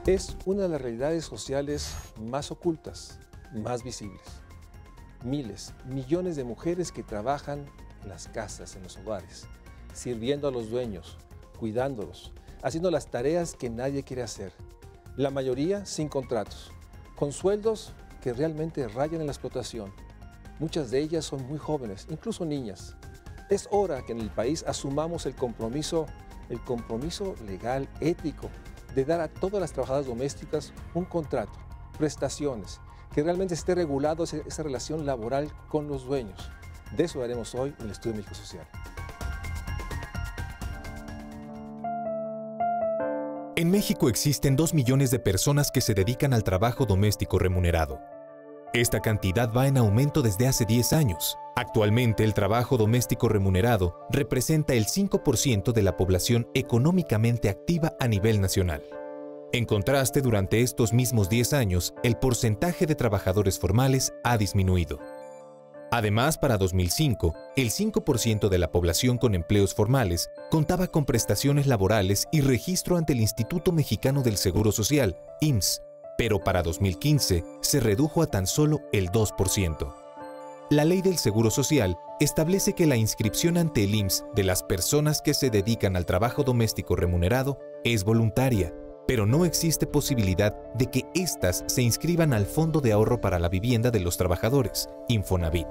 Es una de las realidades sociales más ocultas, más visibles. Miles, millones de mujeres que trabajan en las casas, en los hogares, sirviendo a los dueños, cuidándolos, haciendo las tareas que nadie quiere hacer. La mayoría sin contratos, con sueldos que realmente rayan en la explotación. Muchas de ellas son muy jóvenes, incluso niñas. Es hora que en el país asumamos el compromiso legal, ético, de dar a todas las trabajadoras domésticas un contrato, prestaciones, que realmente esté regulado esa relación laboral con los dueños. De eso haremos hoy en el Estudio México Social. En México existen 2 millones de personas que se dedican al trabajo doméstico remunerado. Esta cantidad va en aumento desde hace 10 años. Actualmente, el trabajo doméstico remunerado representa el 5% de la población económicamente activa a nivel nacional. En contraste, durante estos mismos 10 años, el porcentaje de trabajadores formales ha disminuido. Además, para 2005, el 5% de la población con empleos formales contaba con prestaciones laborales y registro ante el Instituto Mexicano del Seguro Social, IMSS, pero para 2015 se redujo a tan solo el 2%. La Ley del Seguro Social establece que la inscripción ante el IMSS de las personas que se dedican al trabajo doméstico remunerado es voluntaria, pero no existe posibilidad de que éstas se inscriban al Fondo de Ahorro para la Vivienda de los Trabajadores, Infonavit.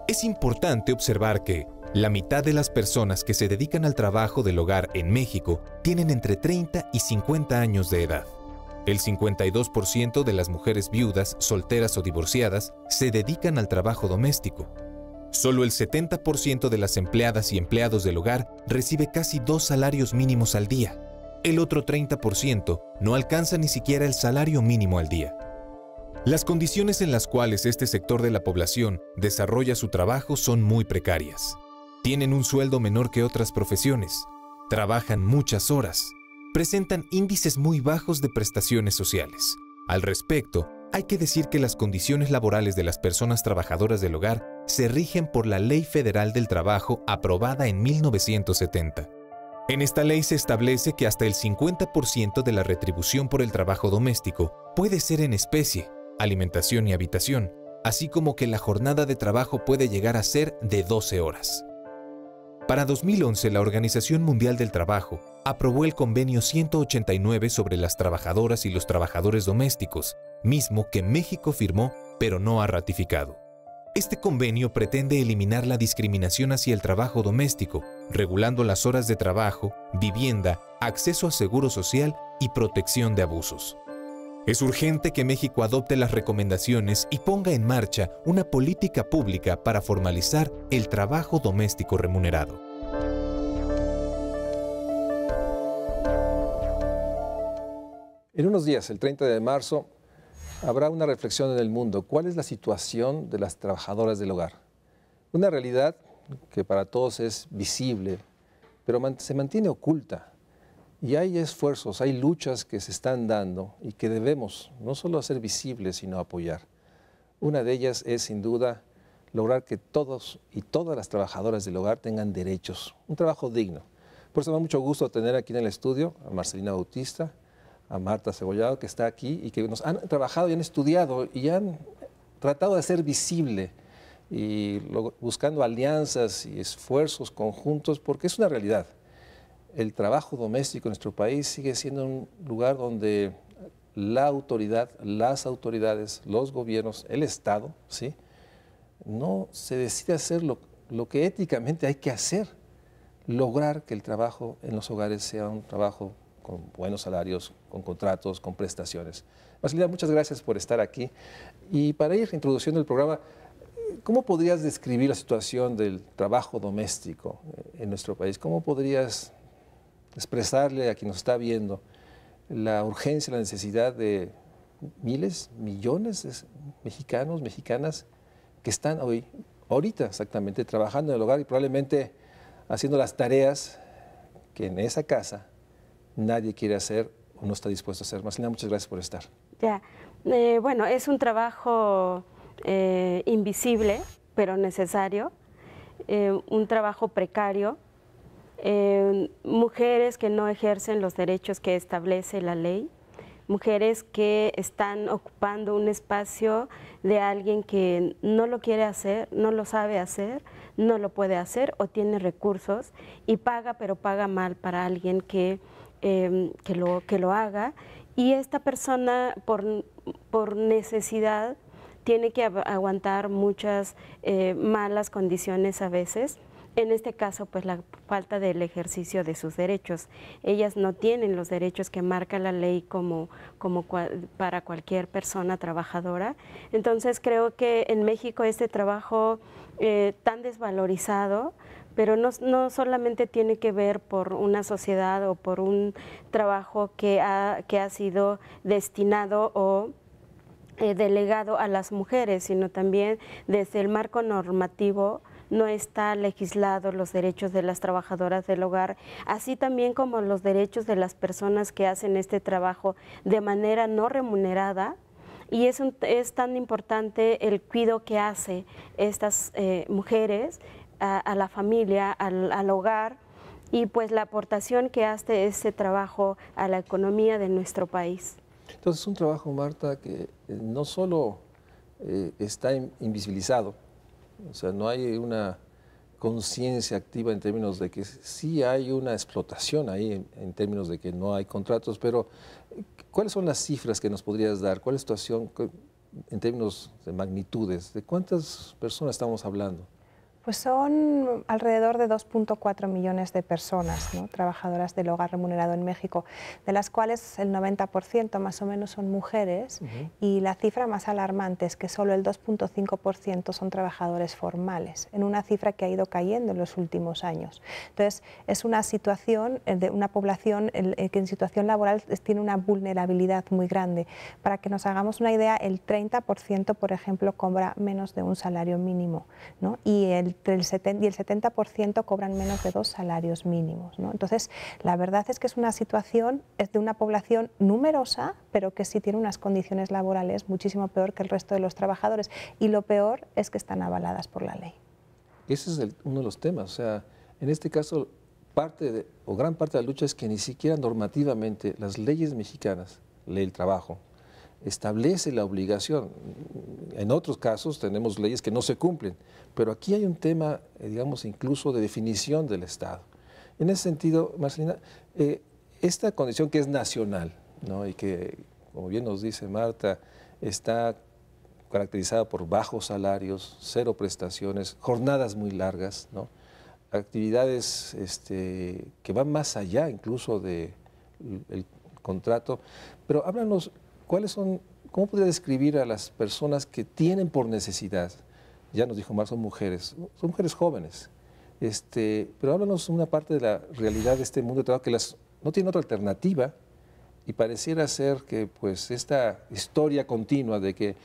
Es importante observar que la mitad de las personas que se dedican al trabajo del hogar en México tienen entre 30 y 50 años de edad. El 52% de las mujeres viudas, solteras o divorciadas se dedican al trabajo doméstico. Solo el 70% de las empleadas y empleados del hogar recibe casi 2 salarios mínimos al día. El otro 30% no alcanza ni siquiera el salario mínimo al día. Las condiciones en las cuales este sector de la población desarrolla su trabajo son muy precarias. Tienen un sueldo menor que otras profesiones, trabajan muchas horas, presentan índices muy bajos de prestaciones sociales. Al respecto, hay que decir que las condiciones laborales de las personas trabajadoras del hogar se rigen por la Ley Federal del Trabajo aprobada en 1970. En esta ley se establece que hasta el 50% de la retribución por el trabajo doméstico puede ser en especie, alimentación y habitación, así como que la jornada de trabajo puede llegar a ser de 12 horas. Para 2011, la Organización Mundial del Trabajo aprobó el Convenio 189 sobre las trabajadoras y los trabajadores domésticos, mismo que México firmó pero no ha ratificado. Este convenio pretende eliminar la discriminación hacia el trabajo doméstico, regulando las horas de trabajo, vivienda, acceso a seguro social y protección de abusos. Es urgente que México adopte las recomendaciones y ponga en marcha una política pública para formalizar el trabajo doméstico remunerado. En unos días, el 30 de marzo, habrá una reflexión en el mundo. ¿Cuál es la situación de las trabajadoras del hogar? Una realidad que para todos es visible, pero se mantiene oculta. Y hay esfuerzos, hay luchas que se están dando y que debemos no solo hacer visibles, sino apoyar. Una de ellas es, sin duda, lograr que todos y todas las trabajadoras del hogar tengan derechos, un trabajo digno. Por eso me da mucho gusto tener aquí en el estudio a Marcelina Bautista, a Marta Cebollado, que está aquí y que nos han trabajado y han estudiado y han tratado de hacer visible y buscando alianzas y esfuerzos conjuntos, porque es una realidad. El trabajo doméstico en nuestro país sigue siendo un lugar donde la autoridad, las autoridades, los gobiernos, el Estado, ¿sí?, no se decide hacer lo que éticamente hay que hacer, lograr que el trabajo en los hogares sea un trabajo con buenos salarios, con contratos, con prestaciones. Marcelina, muchas gracias por estar aquí. Y para ir introduciendo el programa, ¿cómo podrías describir la situación del trabajo doméstico en nuestro país? ¿Cómo podrías expresarle a quien nos está viendo la urgencia, la necesidad de miles, millones de mexicanos, mexicanas que están ahorita exactamente trabajando en el hogar y probablemente haciendo las tareas que en esa casa nadie quiere hacer o no está dispuesto a hacer? Marcelina, muchas gracias por estar. Ya, bueno, es un trabajo invisible, pero necesario, un trabajo precario, mujeres que no ejercen los derechos que establece la ley, mujeres que están ocupando un espacio de alguien que no lo quiere hacer, no lo sabe hacer, no lo puede hacer o tiene recursos y paga, pero paga mal para alguien que lo haga. Y esta persona por necesidad tiene que aguantar muchas malas condiciones a veces. En este caso, pues la falta del ejercicio de sus derechos. Ellas no tienen los derechos que marca la ley para cualquier persona trabajadora. Entonces creo que en México este trabajo tan desvalorizado, pero no solamente tiene que ver por una sociedad o por un trabajo que ha sido destinado o delegado a las mujeres, sino también desde el marco normativo no está legislado los derechos de las trabajadoras del hogar, así también como los derechos de las personas que hacen este trabajo de manera no remunerada. Y es tan importante el cuidado que hace estas mujeres a la familia, al hogar, y pues la aportación que hace este trabajo a la economía de nuestro país. Entonces es un trabajo, Marta, que no solo está invisibilizado, o sea, no hay una conciencia activa en términos de que sí hay una explotación ahí, en términos de que no hay contratos, pero ¿cuáles son las cifras que nos podrías dar? ¿Cuál es la situación en términos de magnitudes? ¿De cuántas personas estamos hablando? Pues son alrededor de 2.4 millones de personas, ¿no?, trabajadoras del hogar remunerado en México, de las cuales el 90% más o menos son mujeres, y la cifra más alarmante es que solo el 2.5% son trabajadores formales, en una cifra que ha ido cayendo en los últimos años. Entonces, es una situación de una población que en situación laboral tiene una vulnerabilidad muy grande. Para que nos hagamos una idea, el 30%, por ejemplo, cobra menos de un salario mínimo, ¿no?, y el 70% cobran menos de 2 salarios mínimos, ¿no? Entonces, la verdad es que es una situación, es de una población numerosa, pero que sí tiene unas condiciones laborales muchísimo peor que el resto de los trabajadores. Y lo peor es que están avaladas por la ley. Ese es uno de los temas. O sea, en este caso, gran parte de la lucha es que ni siquiera normativamente las leyes mexicanas, ley del trabajo, establece la obligación. En otros casos tenemos leyes que no se cumplen, pero aquí hay un tema, digamos, incluso de definición del Estado. En ese sentido, Marcelina, esta condición que es nacional, ¿no?, y que, como bien nos dice Marta, está caracterizada por bajos salarios, 0 prestaciones, jornadas muy largas, ¿no?, actividades que van más allá incluso del contrato. Pero háblanos, ¿cómo podría describir a las personas que tienen por necesidad? Ya nos dijo Mar, son mujeres jóvenes, pero háblanos una parte de la realidad de este mundo de trabajo que no tiene otra alternativa, y pareciera ser que pues esta historia continua de que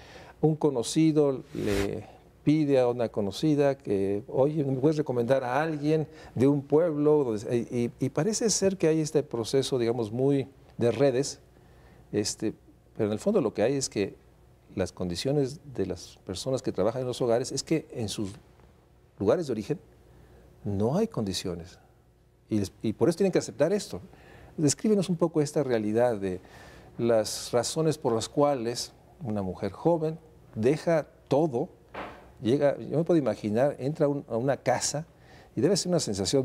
un conocido le pide a una conocida que, oye, ¿me puedes recomendar a alguien de un pueblo? Y parece ser que hay este proceso, digamos, muy de redes, pero en el fondo lo que hay es que las condiciones de las personas que trabajan en los hogares es que en sus lugares de origen no hay condiciones. Y por eso tienen que aceptar esto. Descríbenos un poco esta realidad de las razones por las cuales una mujer joven deja todo, yo me puedo imaginar, entra a una casa y debe ser una sensación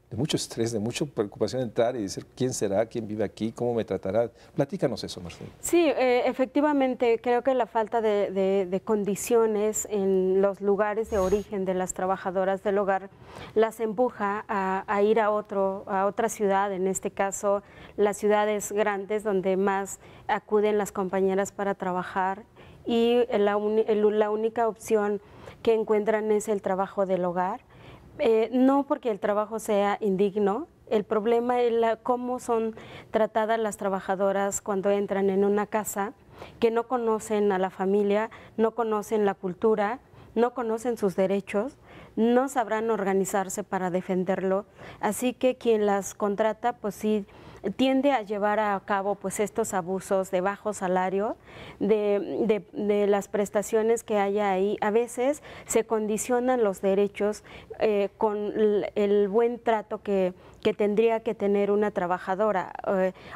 de mucho estrés, de mucha preocupación entrar y decir quién será, quién vive aquí, cómo me tratará. Platícanos eso, Marcela. Sí, efectivamente, creo que la falta de condiciones en los lugares de origen de las trabajadoras del hogar las empuja a ir a otra ciudad, en este caso las ciudades grandes donde más acuden las compañeras para trabajar, y la única opción que encuentran es el trabajo del hogar. No porque el trabajo sea indigno, el problema es cómo son tratadas las trabajadoras cuando entran en una casa, que no conocen a la familia, no conocen la cultura, no conocen sus derechos, no sabrán organizarse para defenderlo. Así que quien las contrata, pues sí, tiende a llevar a cabo pues estos abusos de bajo salario, de las prestaciones que haya ahí. A veces se condicionan los derechos con el buen trato que tendría que tener una trabajadora.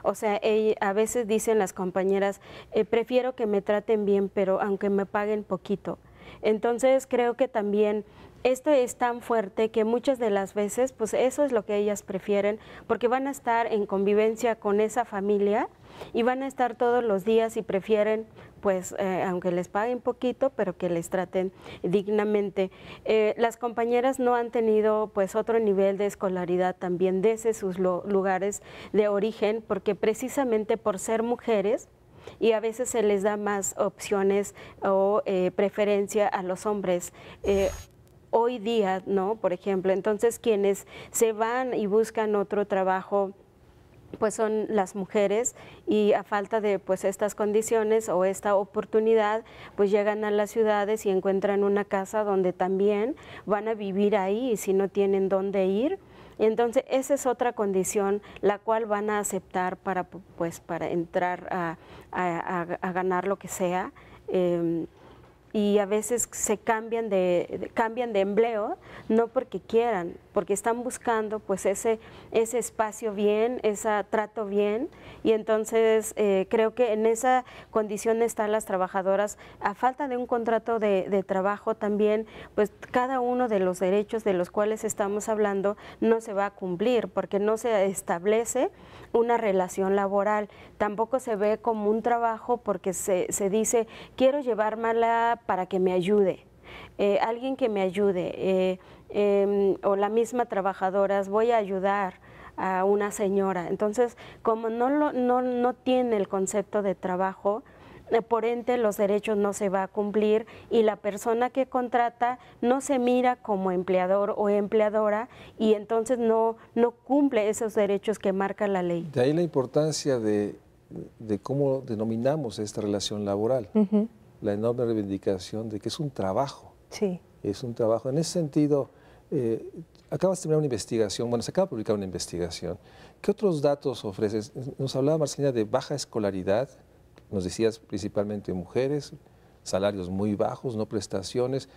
O sea, a veces dicen las compañeras, prefiero que me traten bien, pero aunque me paguen poquito. Entonces creo que también esto es tan fuerte que muchas de las veces pues eso es lo que ellas prefieren, porque van a estar en convivencia con esa familia y van a estar todos los días y prefieren pues aunque les paguen poquito, pero que les traten dignamente. Las compañeras no han tenido pues otro nivel de escolaridad también desde sus lugares de origen, porque precisamente por ser mujeres, y a veces se les da más opciones o preferencia a los hombres. Hoy día, ¿no? Por ejemplo, entonces quienes se van y buscan otro trabajo pues son las mujeres, y a falta de pues estas condiciones o esta oportunidad, pues llegan a las ciudades y encuentran una casa donde también van a vivir ahí, y si no tienen dónde ir, entonces esa es otra condición la cual van a aceptar para entrar a ganar lo que sea. Y a veces se cambian de empleo, no porque quieran, porque están buscando pues ese espacio bien, ese trato bien, y entonces creo que en esa condición están las trabajadoras. A falta de un contrato de trabajo también, pues cada uno de los derechos de los cuales estamos hablando no se va a cumplir, porque no se establece una relación laboral, tampoco se ve como un trabajo, porque se dice, quiero llevármela para que me ayude, alguien que me ayude, o la misma trabajadora, voy a ayudar a una señora. Entonces, como no tiene el concepto de trabajo, por ende los derechos no se va a cumplir, y la persona que contrata no se mira como empleador o empleadora, y entonces no cumple esos derechos que marca la ley. De ahí la importancia de cómo denominamos esta relación laboral. La enorme reivindicación de que es un trabajo. Sí. Es un trabajo. En ese sentido, acabas de terminar una investigación, bueno, se acaba de publicar una investigación. ¿Qué otros datos ofreces? Nos hablaba Marcelina de baja escolaridad, nos decías principalmente mujeres, salarios muy bajos, no prestaciones.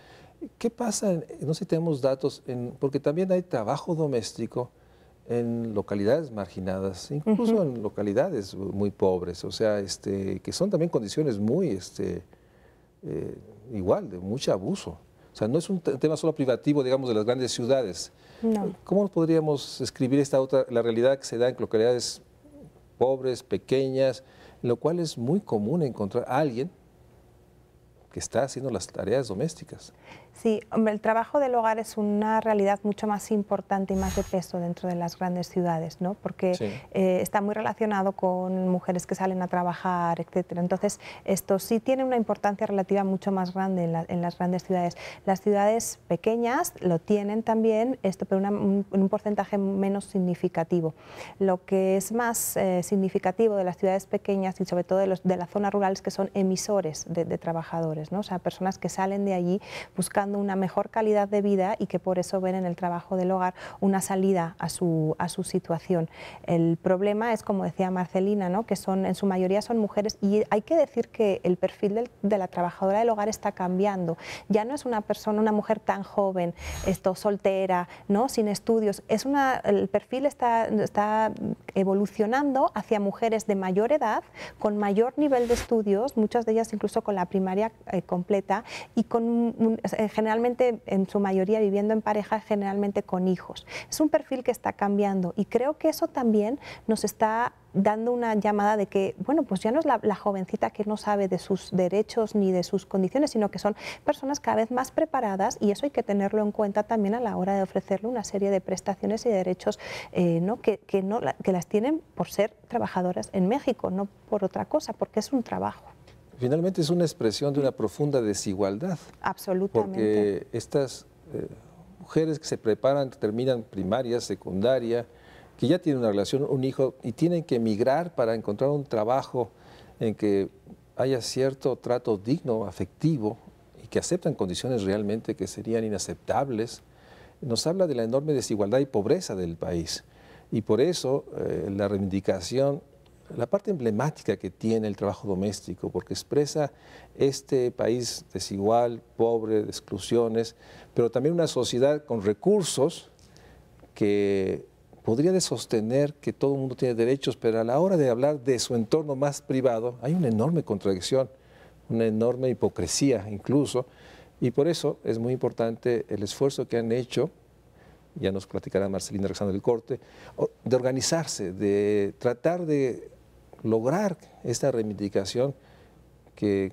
¿Qué pasa? No sé si tenemos datos, porque también hay trabajo doméstico en localidades marginadas, incluso en localidades muy pobres, o sea, que son también condiciones muy, igual, de mucho abuso. O sea, no es un tema solo privativo, digamos, de las grandes ciudades. No. ¿Cómo podríamos escribir la realidad que se da en localidades pobres, pequeñas, en lo cual es muy común encontrar a alguien que está haciendo las tareas domésticas? Sí, hombre, el trabajo del hogar es una realidad mucho más importante y más de peso dentro de las grandes ciudades, ¿no? Porque sí, está muy relacionado con mujeres que salen a trabajar, etcétera. Entonces, esto sí tiene una importancia relativa mucho más grande en las grandes ciudades. Las ciudades pequeñas lo tienen también, pero en un porcentaje menos significativo. Lo que es más significativo de las ciudades pequeñas y sobre todo de las zonas rurales, que son emisores de trabajadores, ¿no? O sea, personas que salen de allí buscando una mejor calidad de vida y que por eso ven en el trabajo del hogar una salida a su situación. El problema es, como decía Marcelina, ¿no? Que en su mayoría son mujeres, y hay que decir que el perfil de la trabajadora del hogar está cambiando. Ya no es una mujer tan joven, soltera, ¿no? Sin estudios. El perfil está evolucionando hacia mujeres de mayor edad, con mayor nivel de estudios, muchas de ellas incluso con la primaria completa, y generalmente en su mayoría viviendo en pareja, generalmente con hijos. Es un perfil que está cambiando, y creo que eso también nos está dando una llamada de que, bueno, pues ya no es la jovencita que no sabe de sus derechos ni de sus condiciones, sino que son personas cada vez más preparadas, y eso hay que tenerlo en cuenta también a la hora de ofrecerle una serie de prestaciones y derechos ¿no? que las tienen por ser trabajadoras en México, no por otra cosa, porque es un trabajo. Finalmente es una expresión de una profunda desigualdad. Absolutamente. Porque estas mujeres que se preparan, terminan primaria, secundaria, que ya tienen una relación, un hijo, y tienen que emigrar para encontrar un trabajo en que haya cierto trato digno, afectivo, y que aceptan condiciones realmente que serían inaceptables, nos habla de la enorme desigualdad y pobreza del país. Y por eso la reivindicación, la parte emblemática que tiene el trabajo doméstico, porque expresa este país desigual, pobre, de exclusiones, pero también una sociedad con recursos que podría de sostener que todo el mundo tiene derechos, pero a la hora de hablar de su entorno más privado hay una enorme contradicción, una enorme hipocresía incluso, y por eso es muy importante el esfuerzo que han hecho, ya nos platicará Marcelina regresando del corte, de organizarse, de tratar de lograr esta reivindicación que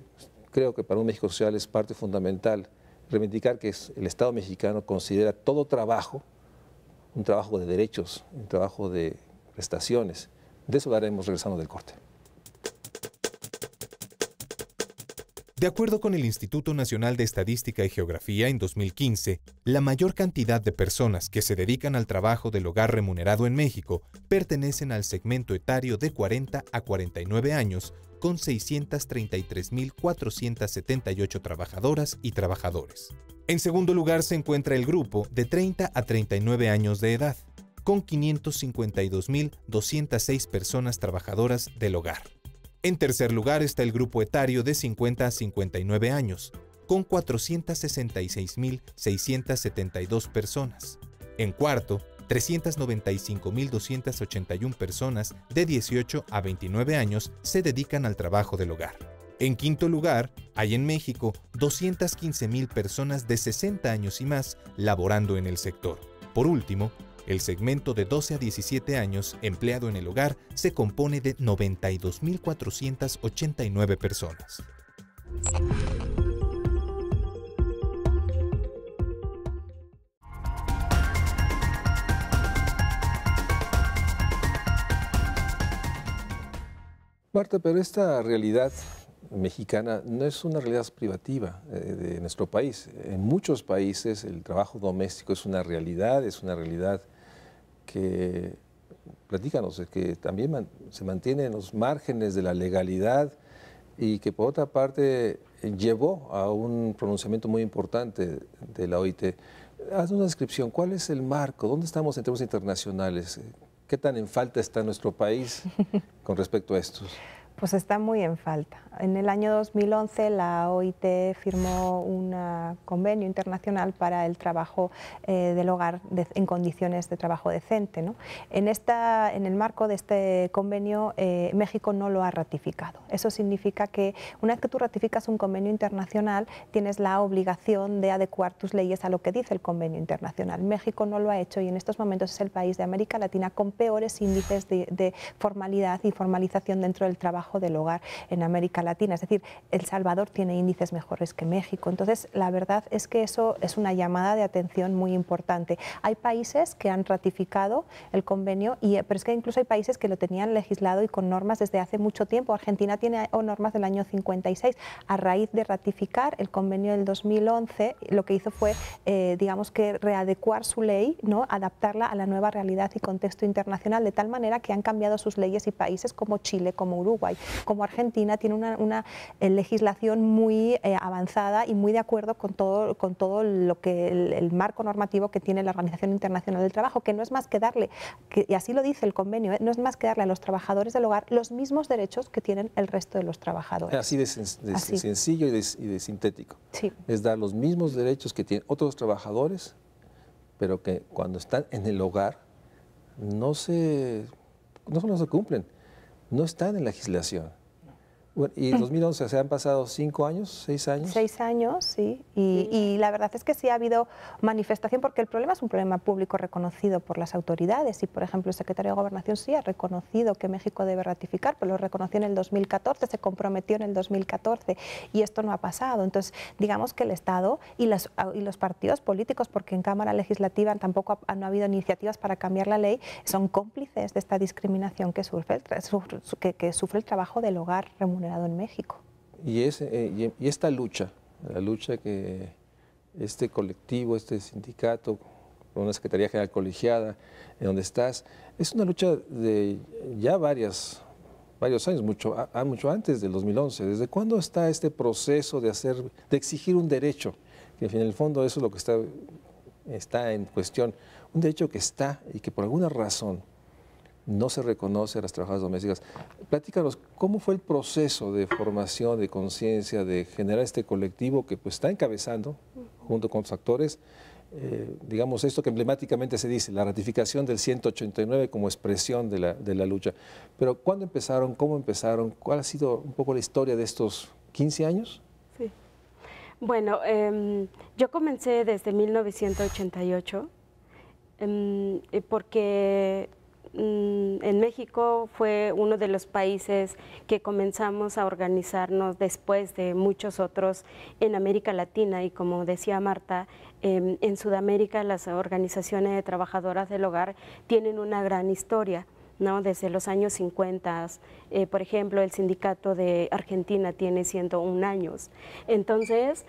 creo que para un México social es parte fundamental, reivindicar que el Estado mexicano considera todo trabajo un trabajo de derechos, un trabajo de prestaciones. De eso hablaremos regresando del corte. De acuerdo con el Instituto Nacional de Estadística y Geografía, en 2015, la mayor cantidad de personas que se dedican al trabajo del hogar remunerado en México pertenecen al segmento etario de 40 a 49 años, con 633.478 trabajadoras y trabajadores. En segundo lugar se encuentra el grupo de 30 a 39 años de edad, con 552.206 personas trabajadoras del hogar. En tercer lugar está el grupo etario de 50 a 59 años, con 466.672 personas. En cuarto, 395.281 personas de 18 a 29 años se dedican al trabajo del hogar. En quinto lugar, hay en México 215.000 personas de 60 años y más laborando en el sector. Por último, el segmento de 12 a 17 años empleado en el hogar se compone de 92.489 personas. Marta, pero esta realidad mexicana no es una realidad privativa de nuestro país. En muchos países el trabajo doméstico es una realidad que, platícanos, que también se mantiene en los márgenes de la legalidad y que por otra parte llevó a un pronunciamiento muy importante de la OIT. Haz una descripción, ¿cuál es el marco? ¿Dónde estamos en términos internacionales? ¿Qué tan en falta está nuestro país con respecto a estos? Pues está muy en falta. En el año 2011 la OIT firmó un convenio internacional para el trabajo del hogar en condiciones de trabajo decente, ¿no? En el marco de este convenio México no lo ha ratificado. Eso significa que una vez que tú ratificas un convenio internacional tienes la obligación de adecuar tus leyes a lo que dice el convenio internacional. México no lo ha hecho y en estos momentos es el país de América Latina con peores índices de formalidad y formalización dentro del trabajo del hogar en América Latina. Es decir, El Salvador tiene índices mejores que México. Entonces, la verdad es que eso es una llamada de atención muy importante. Hay países que han ratificado el convenio, pero es que incluso hay países que lo tenían legislado y con normas desde hace mucho tiempo. Argentina tiene normas del año 56. A raíz de ratificar el convenio del 2011, lo que hizo fue, digamos que readecuar su ley, ¿no? Adaptarla a la nueva realidad y contexto internacional, de tal manera que han cambiado sus leyes y países como Chile, como Uruguay, como Argentina, tiene una legislación muy avanzada y muy de acuerdo con todo lo que el marco normativo que tiene la Organización Internacional del Trabajo, que no es más que darle, y así lo dice el convenio, no es más que darle a los trabajadores del hogar los mismos derechos que tienen el resto de los trabajadores. Así de sencillo y de sintético. Sí. Es dar los mismos derechos que tienen otros trabajadores, pero que cuando están en el hogar no solo se cumplen, no están en legislación. Bueno, y en 2011, ¿se han pasado 5 años, 6 años? 6 años, sí. Y la verdad es que sí ha habido manifestación, porque el problema es un problema público reconocido por las autoridades. Y, por ejemplo, el secretario de Gobernación sí ha reconocido que México debe ratificar, pero lo reconoció en el 2014, se comprometió en el 2014 y esto no ha pasado. Entonces, digamos que el Estado y los partidos políticos, porque en Cámara Legislativa tampoco no ha habido iniciativas para cambiar la ley, son cómplices de esta discriminación que sufre el trabajo del hogar remunerado en México. Y esta lucha, la lucha que este colectivo, este sindicato, una Secretaría General Colegiada, en donde estás, es una lucha de ya varios años, mucho antes del 2011. ¿Desde cuándo está este proceso de exigir un derecho? Que en el fondo eso es lo que está en cuestión. Un derecho que está y que por alguna razón no se reconoce a las trabajadoras domésticas. Platícanos, ¿cómo fue el proceso de formación, de conciencia, de generar este colectivo que pues está encabezando, junto con los actores, digamos, esto que emblemáticamente se dice, la ratificación del 189 como expresión de la lucha? Pero ¿cuándo empezaron? ¿Cómo empezaron? ¿Cuál ha sido un poco la historia de estos 15 años? Sí. Bueno, yo comencé desde 1988 porque en México fue uno de los países que comenzamos a organizarnos después de muchos otros en América Latina, y como decía Marta, en Sudamérica las organizaciones de trabajadoras del hogar tienen una gran historia, ¿no? Desde los años 50, por ejemplo, el sindicato de Argentina tiene 101 años. Entonces,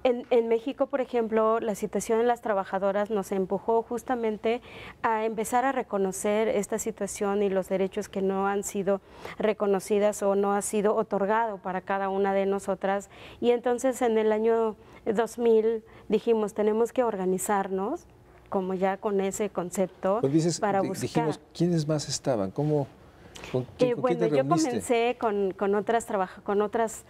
en México, por ejemplo, la situación de las trabajadoras nos empujó justamente a empezar a reconocer esta situación y los derechos que no han sido reconocidas o no ha sido otorgado para cada una de nosotras. Y entonces en el año 2000 dijimos, tenemos que organizarnos, como ya con ese concepto, pues dices, para buscar. Dijimos, ¿quiénes más estaban? ¿Cómo? ¿Con quién Bueno, te yo reuniste? comencé con otras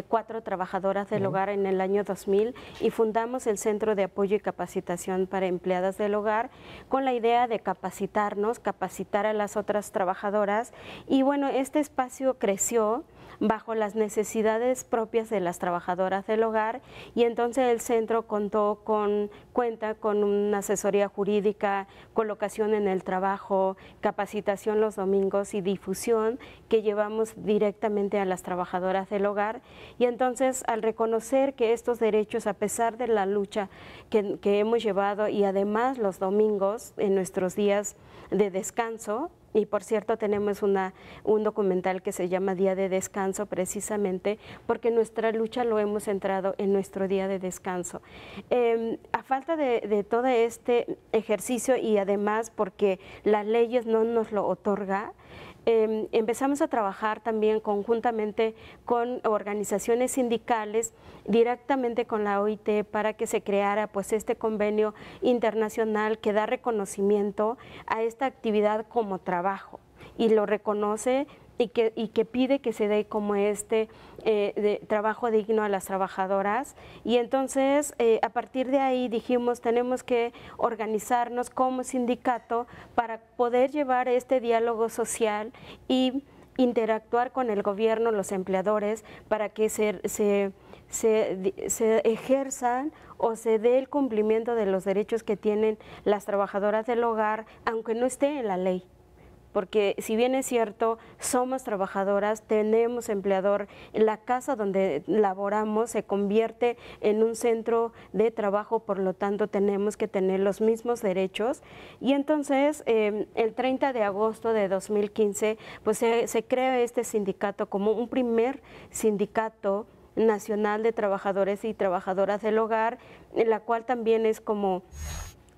4 trabajadoras del hogar en el año 2000 y fundamos el Centro de Apoyo y Capacitación para Empleadas del Hogar con la idea de capacitarnos, capacitar a las otras trabajadoras, y bueno, este espacio creció bajo las necesidades propias de las trabajadoras del hogar, y entonces el centro cuenta con una asesoría jurídica, colocación en el trabajo, capacitación los domingos y difusión que llevamos directamente a las trabajadoras del hogar. Y entonces, al reconocer que estos derechos, a pesar de la lucha que hemos llevado, y además los domingos en nuestros días de descanso, y por cierto tenemos un documental que se llama Día de Descanso, precisamente porque nuestra lucha lo hemos centrado en nuestro día de descanso. A falta de todo este ejercicio, y además porque las leyes no nos lo otorgan, empezamos a trabajar también conjuntamente con organizaciones sindicales, directamente con la OIT, para que se creara pues este convenio internacional que da reconocimiento a esta actividad como trabajo y lo reconoce, y que pide que se dé como de trabajo digno a las trabajadoras. Y entonces a partir de ahí dijimos, tenemos que organizarnos como sindicato para poder llevar este diálogo social y interactuar con el gobierno, los empleadores, para que se ejerzan o se dé el cumplimiento de los derechos que tienen las trabajadoras del hogar, aunque no esté en la ley. Porque si bien es cierto, somos trabajadoras, tenemos empleador, la casa donde laboramos se convierte en un centro de trabajo, por lo tanto tenemos que tener los mismos derechos. Y entonces el 30 de agosto de 2015 pues se crea este sindicato como un primer sindicato nacional de trabajadores y trabajadoras del hogar, en la cual también es como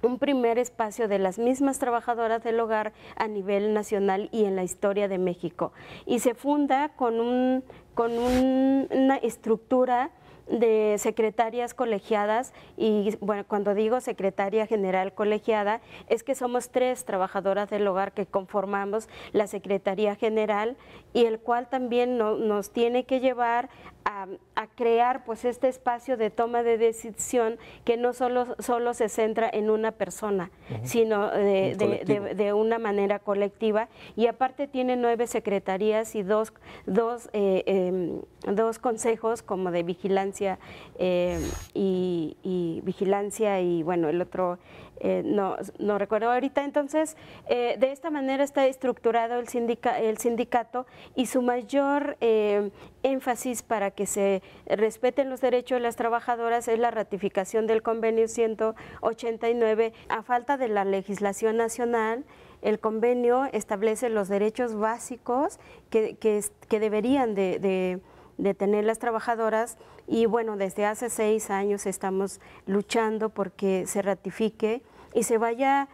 un primer espacio de las mismas trabajadoras del hogar a nivel nacional y en la historia de México. Y se funda con una estructura de secretarias colegiadas, y bueno, cuando digo secretaria general colegiada es que somos 3 trabajadoras del hogar que conformamos la Secretaría General, y el cual también nos tiene que llevar a crear pues este espacio de toma de decisión que no solo se centra en una persona, sino de una manera colectiva. Y aparte tiene 9 secretarías y dos consejos como de vigilancia y vigilancia, y bueno, el otro no recuerdo ahorita. Entonces de esta manera está estructurado el sindicato, y su mayor énfasis para que se respeten los derechos de las trabajadoras es la ratificación del convenio 189. A falta de la legislación nacional, el convenio establece los derechos básicos que deberían de tener las trabajadoras, y bueno, desde hace 6 años estamos luchando porque se ratifique y se vaya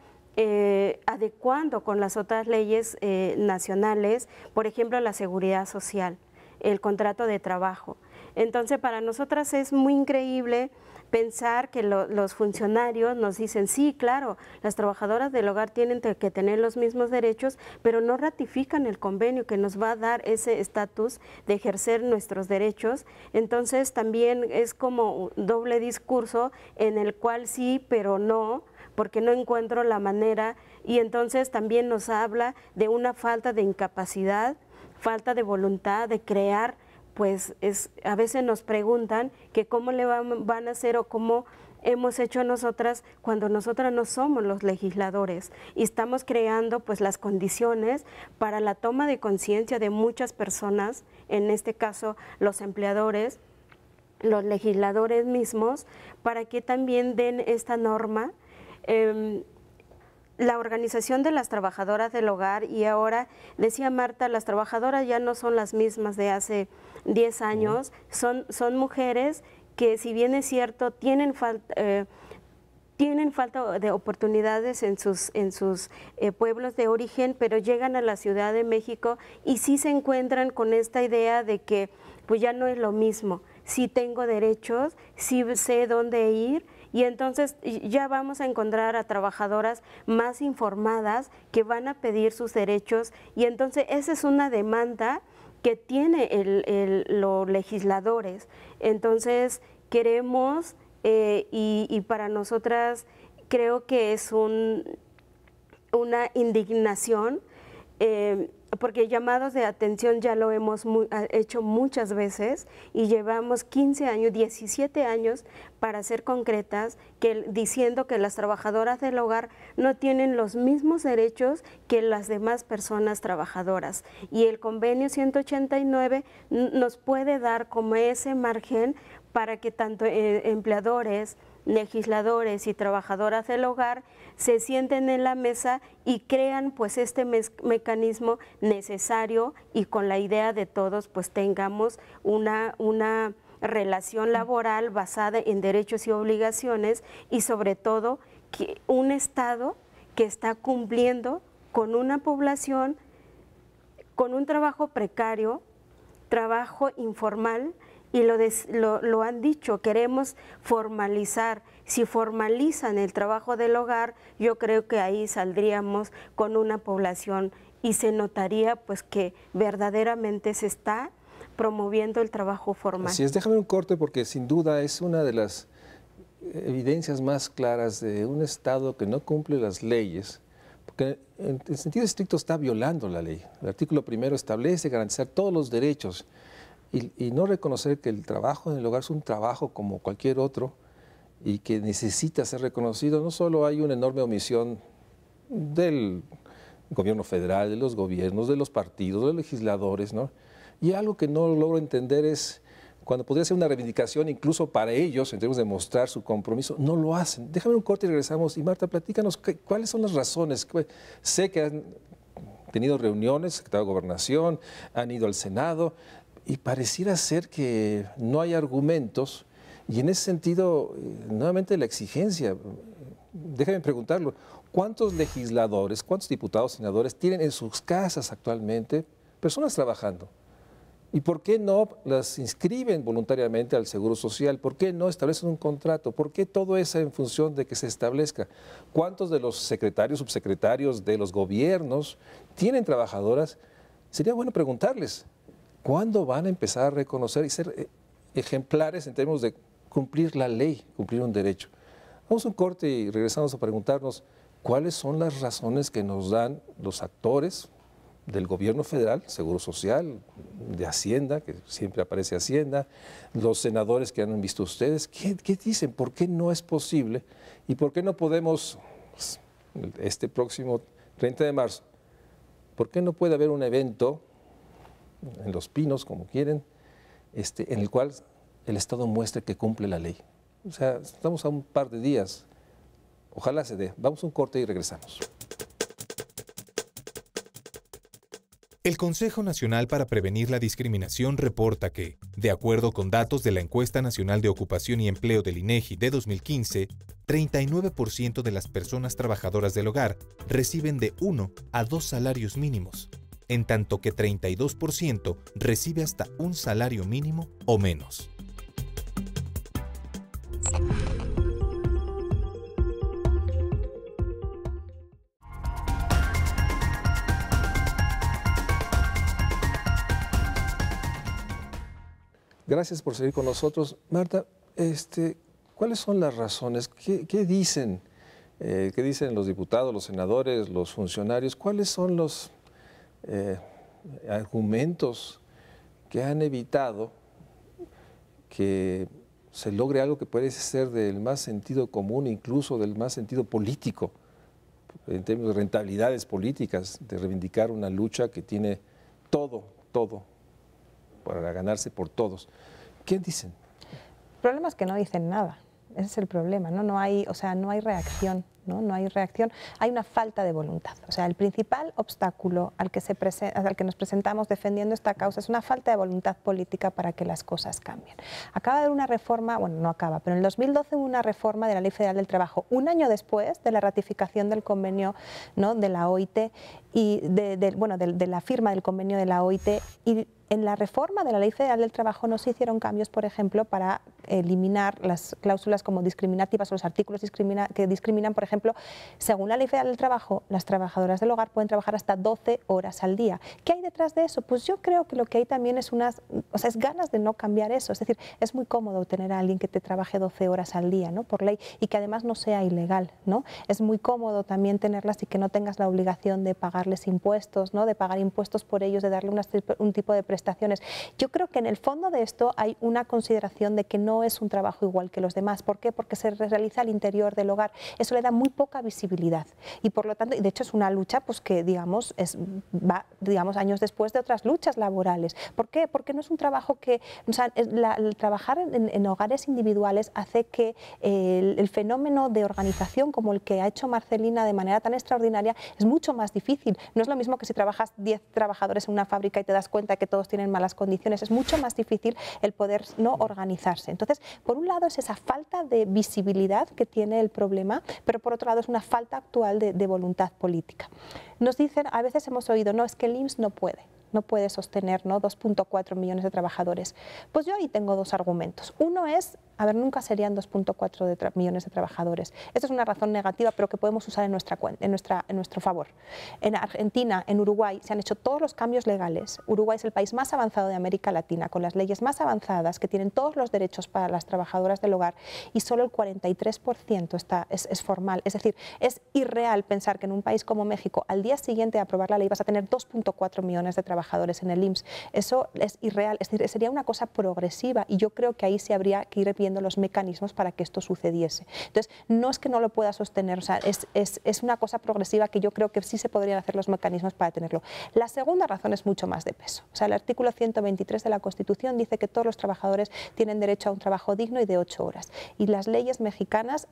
adecuando con las otras leyes nacionales, por ejemplo la seguridad social, el contrato de trabajo. Entonces para nosotras es muy increíble pensar que los funcionarios nos dicen, sí, claro, las trabajadoras del hogar tienen que tener los mismos derechos, pero no ratifican el convenio que nos va a dar ese estatus de ejercer nuestros derechos. Entonces también es como un doble discurso en el cual sí, pero no, porque no encuentro la manera, y entonces también nos habla de una falta de incapacidad, falta de voluntad de crear. Pues a veces nos preguntan que cómo le van a hacer o cómo hemos hecho nosotras cuando nosotras no somos los legisladores y estamos creando pues las condiciones para la toma de conciencia de muchas personas, en este caso los empleadores, los legisladores mismos, para que también den esta norma. La organización de las trabajadoras del hogar, y ahora decía Marta, las trabajadoras ya no son las mismas de hace 10 años, son mujeres que, si bien es cierto, tienen falta de oportunidades en sus pueblos de origen, pero llegan a la Ciudad de México y sí se encuentran con esta idea de que pues ya no es lo mismo, sí tengo derechos, sí sé dónde ir. Y entonces ya vamos a encontrar a trabajadoras más informadas que van a pedir sus derechos, y entonces esa es una demanda que tiene los legisladores. Entonces queremos, y para nosotras creo que es una indignación, porque llamados de atención ya lo hemos hecho muchas veces y llevamos 15 años, 17 años para ser concretas, diciendo que las trabajadoras del hogar no tienen los mismos derechos que las demás personas trabajadoras. Y el convenio 189 nos puede dar como ese margen para que tanto empleadores, legisladores y trabajadoras del hogar se sienten en la mesa y crean pues este mecanismo necesario, y con la idea de todos pues tengamos una relación laboral basada en derechos y obligaciones, y sobre todo que un Estado que está cumpliendo con una población con un trabajo precario, trabajo informal. Y lo han dicho, queremos formalizar. Si formalizan el trabajo del hogar, yo creo que ahí saldríamos con una población y se notaría pues que verdaderamente se está promoviendo el trabajo formal. Así es, déjame un corte porque sin duda es una de las evidencias más claras de un Estado que no cumple las leyes, porque en sentido estricto está violando la ley. El artículo 1 establece garantizar todos los derechos, y no reconocer que el trabajo en el hogar es un trabajo como cualquier otro y que necesita ser reconocido. No solo hay una enorme omisión del gobierno federal, de los gobiernos, de los partidos, de los legisladores, ¿no? Y algo que no logro entender es cuando podría ser una reivindicación incluso para ellos, en términos de mostrar su compromiso, no lo hacen. Déjame un corte y regresamos. Y Marta, platícanos cuáles son las razones. Sé que han tenido reuniones, secretario de Gobernación, han ido al Senado, y pareciera ser que no hay argumentos, y en ese sentido, nuevamente la exigencia, déjame preguntarlo, ¿cuántos legisladores, cuántos diputados, senadores tienen en sus casas actualmente personas trabajando? ¿Y por qué no las inscriben voluntariamente al Seguro Social? ¿Por qué no establecen un contrato? ¿Por qué todo eso en función de que se establezca? ¿Cuántos de los secretarios, subsecretarios de los gobiernos tienen trabajadoras? Sería bueno preguntarles, ¿cuándo van a empezar a reconocer y ser ejemplares en términos de cumplir la ley, cumplir un derecho? Vamos a un corte y regresamos a preguntarnos cuáles son las razones que nos dan los actores del gobierno federal, Seguro Social, de Hacienda, que siempre aparece Hacienda, los senadores que han visto ustedes. ¿Qué dicen? ¿Por qué no es posible? ¿Y por qué no podemos, este próximo 30 de marzo, por qué no puede haber un evento en Los Pinos, como quieren, en el cual el Estado muestre que cumple la ley? O sea, estamos a un par de días. Ojalá se dé. Vamos a un corte y regresamos. El Consejo Nacional para Prevenir la Discriminación reporta que, de acuerdo con datos de la Encuesta Nacional de Ocupación y Empleo del INEGI de 2015, 39% de las personas trabajadoras del hogar reciben de 1 a 2 salarios mínimos, en tanto que 32% recibe hasta un salario mínimo o menos. Gracias por seguir con nosotros. Marta, ¿cuáles son las razones? ¿Qué dicen? ¿Qué dicen los diputados, los senadores, los funcionarios? ¿Cuáles son los argumentos que han evitado que se logre algo que puede ser del más sentido común, incluso del más sentido político, en términos de rentabilidades políticas, de reivindicar una lucha que tiene todo para ganarse por todos? ¿Qué dicen? El problema es que no dicen nada. Ese es el problema, ¿no? No hay reacción, ¿no? No hay reacción, hay una falta de voluntad. O sea, el principal obstáculo al que nos presentamos defendiendo esta causa es una falta de voluntad política para que las cosas cambien. Acaba de haber una reforma, bueno, no acaba, pero en el 2012 hubo una reforma de la Ley Federal del Trabajo, un año después de la ratificación del convenio, ¿no?, de la OIT y de la firma del convenio de la OIT, y en la reforma de la Ley Federal del Trabajo no se hicieron cambios, por ejemplo, para eliminar las cláusulas como discriminativas o los artículos que discriminan. Por ejemplo, según la Ley Federal del Trabajo, las trabajadoras del hogar pueden trabajar hasta 12 horas al día. ¿Qué hay detrás de eso? Pues yo creo que lo que hay también es es ganas de no cambiar eso. Es decir, es muy cómodo tener a alguien que te trabaje 12 horas al día, ¿no?, por ley, y que además no sea ilegal, ¿no? Es muy cómodo también tenerlas y que no tengas la obligación de pagarles impuestos, ¿no?, de pagar impuestos por ellos, de darle un tipo de prestaciones. Yo creo que en el fondo de esto hay una consideración de que no es un trabajo igual que los demás. ¿Por qué? Porque se realiza al interior del hogar. Eso le da muy poca visibilidad y por lo tanto, y de hecho es una lucha pues que va años después de otras luchas laborales. ¿Por qué? Porque no es un trabajo que, o sea, el trabajar en hogares individuales hace que el fenómeno de organización como el que ha hecho Marcelina de manera tan extraordinaria es mucho más difícil. No es lo mismo que si trabajas 10 trabajadores en una fábrica y te das cuenta que todos tienen malas condiciones. Es mucho más difícil el poder no organizarse. Entonces, por un lado es esa falta de visibilidad que tiene el problema, pero por otro lado es una falta actual de voluntad política. Nos dicen, a veces hemos oído, no, es que el IMSS no puede sostener, ¿no?, 2.4 millones de trabajadores. Pues yo ahí tengo dos argumentos. Uno es, nunca serían 2.4 millones de trabajadores. Esta es una razón negativa, pero que podemos usar en nuestro favor. En Argentina, en Uruguay, se han hecho todos los cambios legales. Uruguay es el país más avanzado de América Latina, con las leyes más avanzadas, que tienen todos los derechos para las trabajadoras del hogar, y solo el 43% es formal. Es decir, es irreal pensar que en un país como México, al día siguiente de aprobar la ley, vas a tener 2.4 millones de trabajadores en el IMSS. Eso es irreal, es decir, sería una cosa progresiva, y yo creo que ahí se habría que ir viendo los mecanismos para que esto sucediese. Entonces, no es que no lo pueda sostener, o sea, es una cosa progresiva que yo creo que sí se podrían hacer los mecanismos para tenerlo. La segunda razón es mucho más de peso. O sea, el artículo 123 de la Constitución dice que todos los trabajadores tienen derecho a un trabajo digno y de 8 horas. Y las leyes mexicanas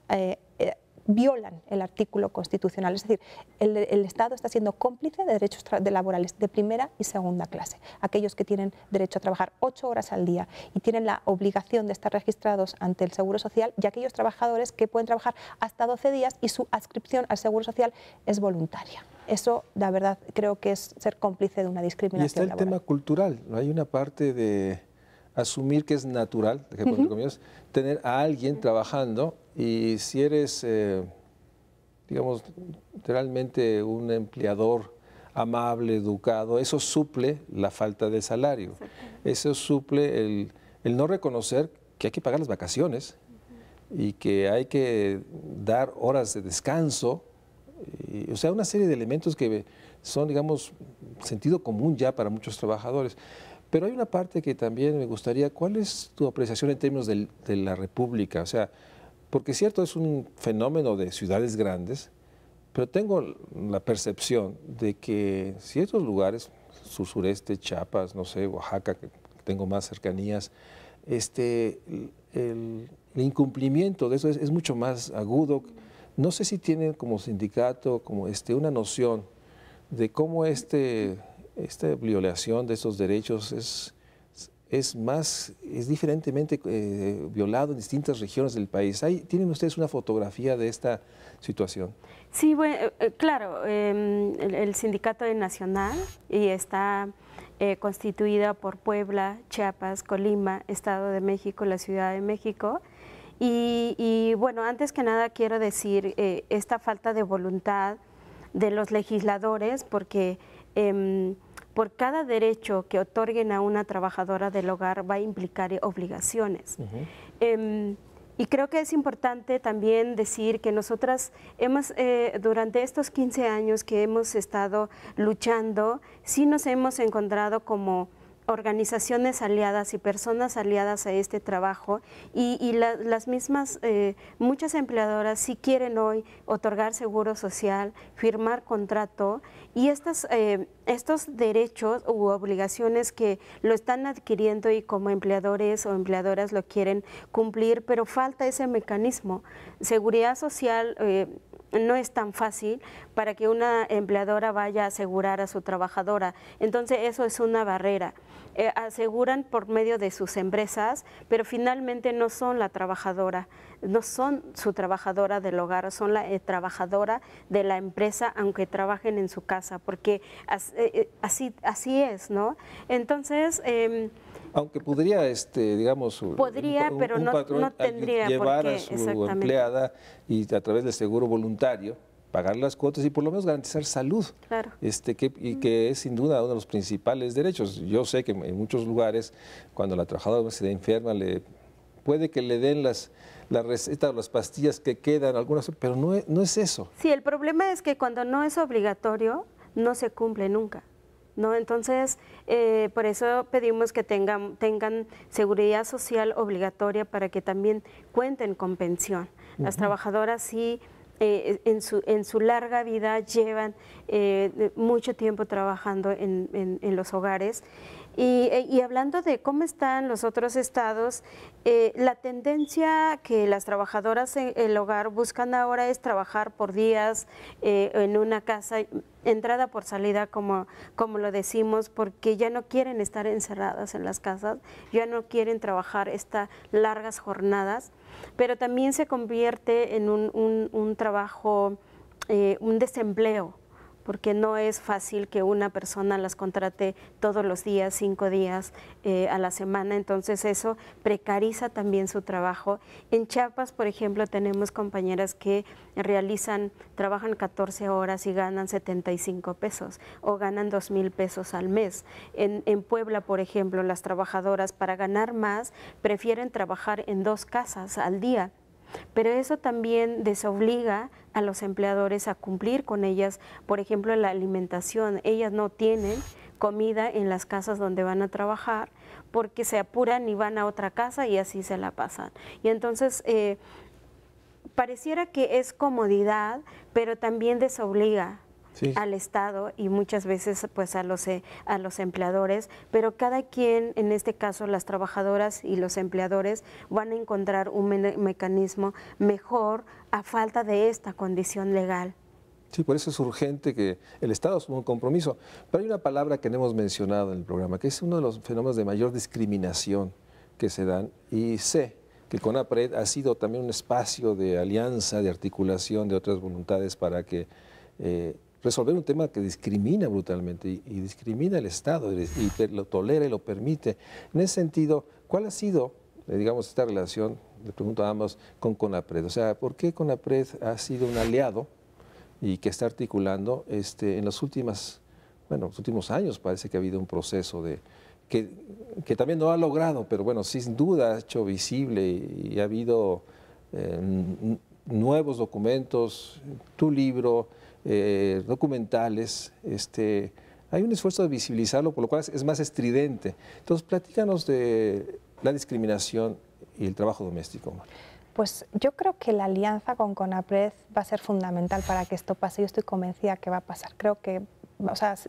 violan el artículo constitucional, es decir, el Estado está siendo cómplice de derechos laborales de primera y segunda clase. Aquellos que tienen derecho a trabajar 8 horas al día y tienen la obligación de estar registrados ante el Seguro Social, y aquellos trabajadores que pueden trabajar hasta 12 días y su adscripción al Seguro Social es voluntaria. Eso, la verdad, creo que es ser cómplice de una discriminación laboral. Y está el tema cultural, ¿no? Hay una parte de asumir que es natural, tener a alguien trabajando, y si eres, digamos, realmente un empleador amable, educado, eso suple la falta de salario. Eso suple el no reconocer que hay que pagar las vacaciones y que hay que dar horas de descanso, o sea, una serie de elementos que son, digamos, sentido común ya para muchos trabajadores. Pero hay una parte que también me gustaría, ¿cuál es tu apreciación en términos de la República? O sea, porque es cierto, es un fenómeno de ciudades grandes, pero tengo la percepción de que ciertos lugares, sur-sureste, Chiapas, no sé, Oaxaca, que tengo más cercanías, el incumplimiento de eso es mucho más agudo. No sé si tienen como sindicato como una noción de cómo esta violación de esos derechos es diferentemente violado en distintas regiones del país. ¿Tienen ustedes una fotografía de esta situación? Sí, bueno, claro, el sindicato nacional y está constituida por Puebla, Chiapas, Colima, Estado de México, la Ciudad de México. Y bueno, antes que nada quiero decir esta falta de voluntad de los legisladores, porque por cada derecho que otorguen a una trabajadora del hogar va a implicar obligaciones. Y creo que es importante también decir que nosotras hemos, durante estos 15 años que hemos estado luchando, sí nos hemos encontrado como organizaciones aliadas y personas aliadas a este trabajo y las mismas, muchas empleadoras sí quieren hoy otorgar seguro social, firmar contrato y estos derechos u obligaciones que lo están adquiriendo y como empleadores o empleadoras lo quieren cumplir, pero falta ese mecanismo. Seguridad social no es tan fácil para que una empleadora vaya a asegurar a su trabajadora, entonces eso es una barrera. Aseguran por medio de sus empresas, pero finalmente no son la trabajadora, no son su trabajadora del hogar, son la trabajadora de la empresa, aunque trabajen en su casa, porque así es, ¿no? Entonces... aunque podría, digamos, podría, pero no tendría llevar por qué, a su empleada y a través del seguro voluntario pagar las cuotas y por lo menos garantizar salud, claro. Que es sin duda uno de los principales derechos. Yo sé que en muchos lugares cuando la trabajadora se enferma puede que le den la receta o las pastillas que quedan, algunas, pero no es eso. Sí, el problema es que cuando no es obligatorio no se cumple nunca, ¿no? Entonces, por eso pedimos que tengan seguridad social obligatoria para que también cuenten con pensión. Las trabajadoras sí en su larga vida llevan mucho tiempo trabajando en los hogares. Y hablando de cómo están los otros estados, la tendencia que las trabajadoras en el hogar buscan ahora es trabajar por días en una casa, entrada por salida, como lo decimos, porque ya no quieren estar encerradas en las casas, ya no quieren trabajar estas largas jornadas, pero también se convierte en un trabajo, un desempleo, porque no es fácil que una persona las contrate todos los días, 5 días a la semana, entonces eso precariza también su trabajo. En Chiapas, por ejemplo, tenemos compañeras que trabajan 14 horas y ganan 75 pesos o ganan 2,000 pesos al mes. En Puebla, por ejemplo, las trabajadoras para ganar más prefieren trabajar en 2 casas al día. Pero eso también desobliga a los empleadores a cumplir con ellas, por ejemplo, la alimentación. Ellas no tienen comida en las casas donde van a trabajar porque se apuran y van a otra casa y así se la pasan. Y entonces pareciera que es comodidad, pero también desobliga al Estado y muchas veces pues a los empleadores, pero cada quien, en este caso las trabajadoras y los empleadores, van a encontrar un mecanismo mejor a falta de esta condición legal. Sí, por eso es urgente que el Estado asuma un compromiso. Pero hay una palabra que no hemos mencionado en el programa, que es uno de los fenómenos de mayor discriminación que se dan, y sé que CONAPRED ha sido también un espacio de alianza, de articulación de otras voluntades para que resolver un tema que discrimina brutalmente y discrimina el Estado y lo tolera y lo permite. En ese sentido, ¿cuál ha sido, digamos, esta relación, le pregunto a ambos, con CONAPRED? O sea, ¿por qué CONAPRED ha sido un aliado y que está articulando en los últimos años? Parece que ha habido un proceso que también no ha logrado, pero bueno, sin duda ha hecho visible y ha habido nuevos documentos, tu libro, documentales, hay un esfuerzo de visibilizarlo, por lo cual es más estridente. Entonces, platícanos de la discriminación y el trabajo doméstico. Pues yo creo que la alianza con CONAPRED va a ser fundamental para que esto pase. Yo estoy convencida que va a pasar. Creo que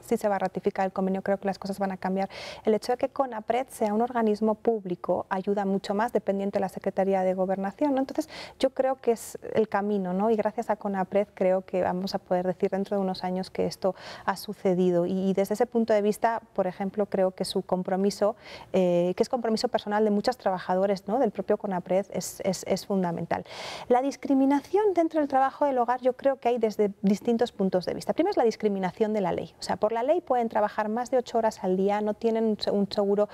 sí se va a ratificar el convenio, creo que las cosas van a cambiar. El hecho de que CONAPRED sea un organismo público ayuda mucho más, dependiente de la Secretaría de Gobernación, ¿no? Entonces, yo creo que es el camino, ¿no? Y gracias a CONAPRED creo que vamos a poder decir dentro de unos años que esto ha sucedido. Y desde ese punto de vista, por ejemplo, creo que su compromiso, que es compromiso personal de muchos trabajadores, ¿no?, del propio CONAPRED, es fundamental. La discriminación dentro del trabajo del hogar yo creo que hay desde distintos puntos de vista. Primero es la discriminación de la ley. ley. O sea, por la ley pueden trabajar más de 8 horas al día, no tienen un seguro,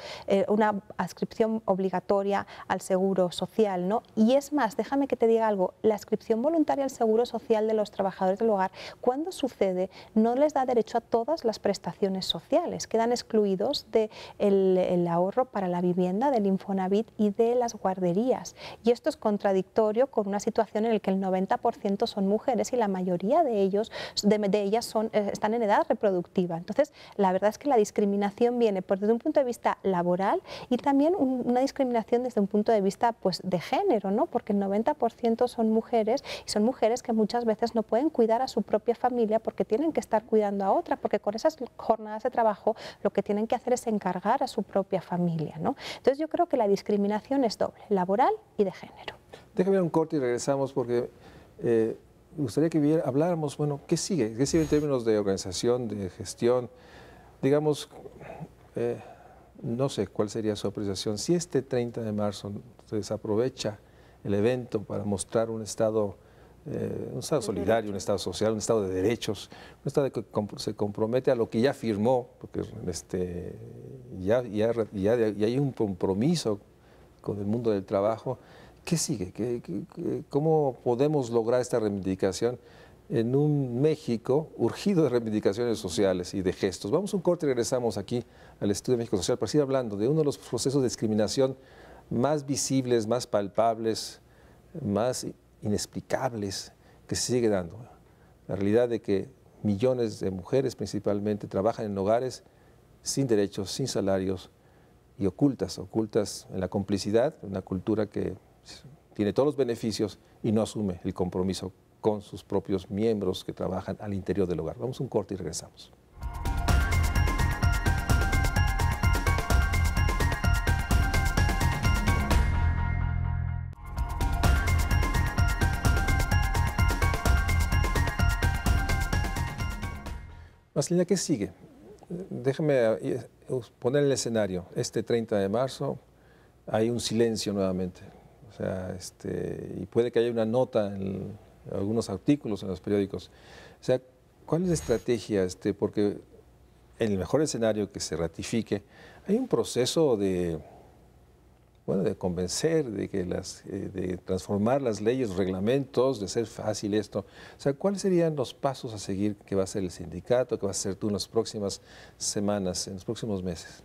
una adscripción obligatoria al seguro social, ¿no? Y es más, déjame que te diga algo, la adscripción voluntaria al seguro social de los trabajadores del hogar, cuando sucede, no les da derecho a todas las prestaciones sociales, quedan excluidos del ahorro para la vivienda, del Infonavit y de las guarderías. Y esto es contradictorio con una situación en la que el 90% son mujeres y la mayoría de ellas están en edad reproductiva. Entonces, la verdad es que la discriminación viene desde un punto de vista laboral y también una discriminación desde un punto de vista pues, de género, ¿no? Porque el 90% son mujeres y son mujeres que muchas veces no pueden cuidar a su propia familia porque tienen que estar cuidando a otra, porque con esas jornadas de trabajo lo que tienen que hacer es encargar a su propia familia, ¿no? Entonces yo creo que la discriminación es doble, laboral y de género. Déjame un corte y regresamos porque me gustaría que habláramos, bueno, ¿qué sigue? ¿Qué sigue en términos de organización, de gestión? Digamos, no sé cuál sería su apreciación. Si este 30 de marzo se desaprovecha el evento para mostrar un Estado solidario, un Estado social, un Estado de derechos, un Estado que se compromete a lo que ya firmó, porque ya hay un compromiso con el mundo del trabajo. ¿Qué sigue? ¿Cómo podemos lograr esta reivindicación en un México urgido de reivindicaciones sociales y de gestos? Vamos a un corte y regresamos aquí al Estudio de México Social para seguir hablando de uno de los procesos de discriminación más visibles, más palpables, más inexplicables que se sigue dando. La realidad de que millones de mujeres principalmente trabajan en hogares sin derechos, sin salarios y ocultas en la complicidad, una cultura que tiene todos los beneficios y no asume el compromiso con sus propios miembros que trabajan al interior del hogar. Vamos a un corte y regresamos. Marcelina, ¿qué sigue? Déjame poner el escenario. Este 30 de marzo hay un silencio nuevamente. O sea, y puede que haya una nota en algunos artículos en los periódicos. O sea, ¿cuál es la estrategia? Porque en el mejor escenario que se ratifique, hay un proceso de convencer, de transformar las leyes, los reglamentos, de hacer fácil esto. O sea, ¿cuáles serían los pasos a seguir que va a hacer el sindicato, que va a hacer tú en las próximas semanas, en los próximos meses?